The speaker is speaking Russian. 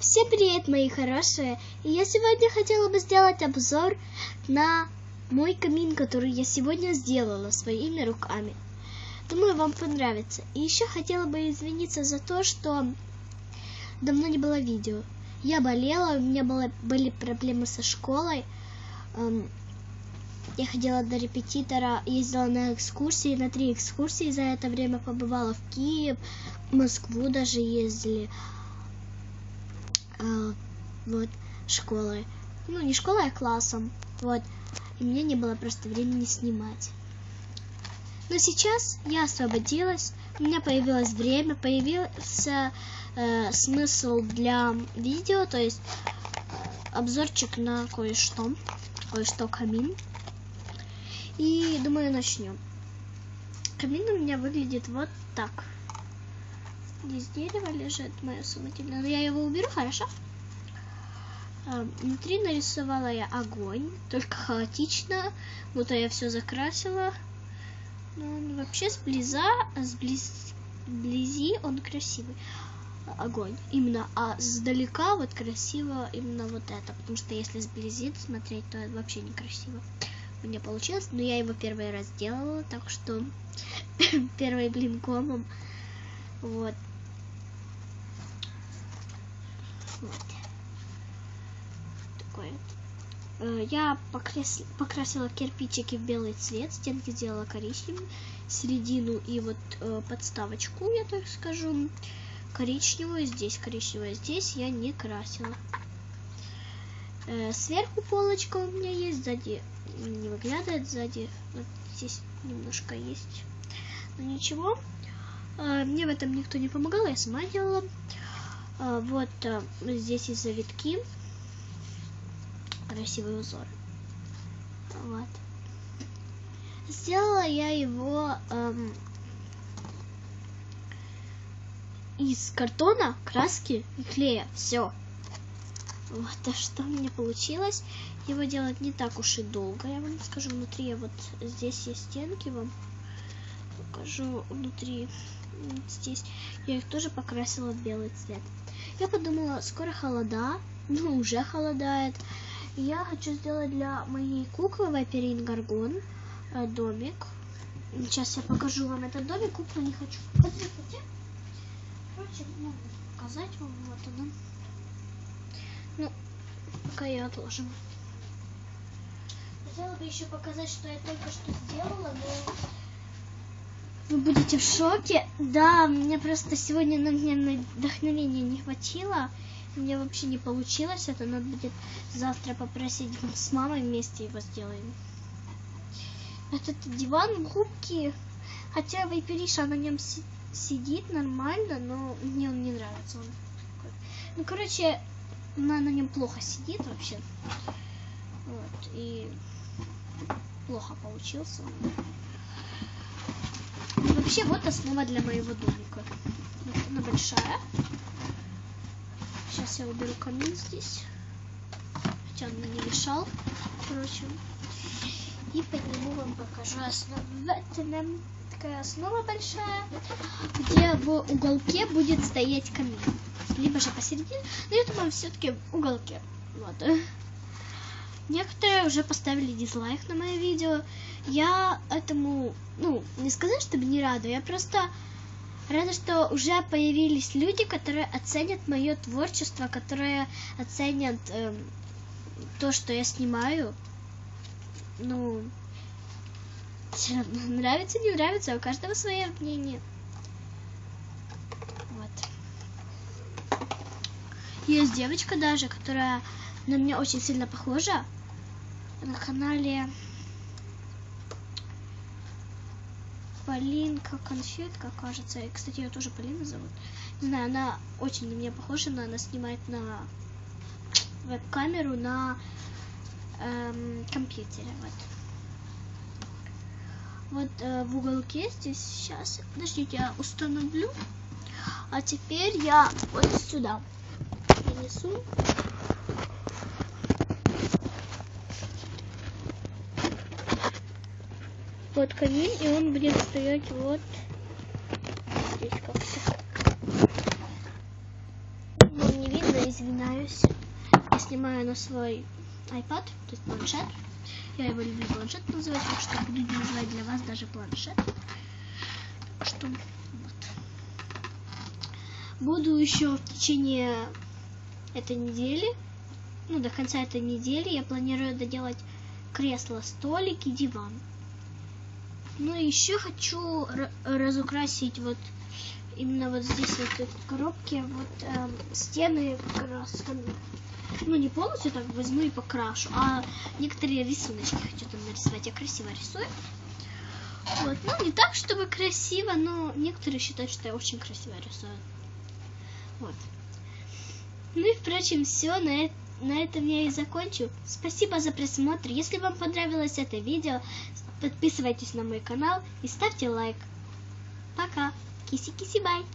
Всем привет, мои хорошие! И я сегодня хотела бы сделать обзор на мой камин, который я сегодня сделала своими руками. Думаю, вам понравится. И еще хотела бы извиниться за то, что давно не было видео. Я болела, у меня были проблемы со школой. Я ходила до репетитора, ездила на экскурсии, на 3 экскурсии за это время побывала в Киев, в Москву даже ездили. Вот, школой. Ну, не школой, а классом. Вот. И мне не было просто времени снимать. Но сейчас я освободилась, у меня появилось время, появился смысл для видео, то есть обзорчик на кое-что камин. И думаю, начнем. Камин у меня выглядит вот так. Здесь дерево лежит, мое самотельное. Но я его уберу, хорошо? Внутри нарисовала я огонь, только хаотично, будто я все закрасила. Но вообще вблизи он красивый. Огонь. Именно, а сдалека вот красиво именно вот это. Потому что если сблизи смотреть, то это вообще некрасиво. У меня получилось, но я его первый раз делала, так что первый блин комом. Вот. Такое. Я покрасила кирпичики в белый цвет, стенки сделала коричневым, середину и вот подставочку, я так скажу, коричневую здесь я не красила. Сверху полочка у меня есть, сзади не выглядывает, сзади вот здесь немножко есть, но ничего. Мне в этом никто не помогал, я сама делала. Вот здесь есть завитки, красивый узор. Вот. Сделала я его из картона, краски и клея. Все. Вот, а что у меня получилось. Его делать не так уж и долго, я вам скажу. Внутри вот здесь есть стенки, вам покажу внутри. Здесь я их тоже покрасила в белый цвет. Я подумала, скоро холода, ну уже холодает. Я хочу сделать для моей куклы Вайперин Гаргон домик. Сейчас я покажу вам этот домик. Куклу не хочу показывать. Короче, могу показать вам. Вот она. Ну, пока ее отложим. Хотела бы еще показать, что я только что сделала, но вы будете в шоке. Да, мне просто сегодня на меня вдохновения не хватило. У меня вообще не получилось. Это надо будет завтра попросить с мамой, вместе его сделаем. Этот диван губки. Хотя Вайпериша на нем сидит нормально, но мне он не нравится. Он такой. Ну, короче, она на нем плохо сидит вообще. Вот. И плохо получился. Вообще, вот основа для моего домика. Вот она большая. Сейчас я уберу камин здесь. Хотя он мне не мешал. Короче. И подниму вам, покажу основу. Вот такая основа большая, где в уголке будет стоять камин. Либо же посередине. Но я думаю, все-таки в уголке. Вот. Некоторые уже поставили дизлайк на мое видео. Я этому, ну, не сказать, чтобы не рада. Я просто рада, что уже появились люди, которые оценят мое творчество, которые оценят то, что я снимаю. Ну, нравится, не нравится, у каждого свое мнение. Вот. Есть девочка даже, которая на меня очень сильно похожа. На канале Полинка Конфетка, кажется. И, кстати, ее тоже Полина зовут. Не знаю, она очень на меня похожа, но она снимает на веб-камеру на компьютере. Вот в уголке здесь сейчас. Подождите, я установлю. А теперь я вот сюда перенесу. Вот камин, и он будет стоять вот здесь как-то. Ну, не видно, извиняюсь. Я снимаю на свой iPad, то есть планшет. Я его люблю планшет называть, так что буду называть для вас даже планшет. Что вот. Буду еще в течение этой недели, ну, до конца этой недели, я планирую доделать кресло, столик и диван. Ну и еще хочу разукрасить вот именно вот здесь вот в коробке вот стены красками. Ну не полностью так возьму и покрашу, а некоторые рисуночки хочу там нарисовать. Я красиво рисую. Вот, ну не так, чтобы красиво, но некоторые считают, что я очень красиво рисую. Вот. Ну и впрочем, все, на этом я и закончу. Спасибо за просмотр. Если вам понравилось это видео, подписывайтесь на мой канал и ставьте лайк. Пока. Киси-киси-бай.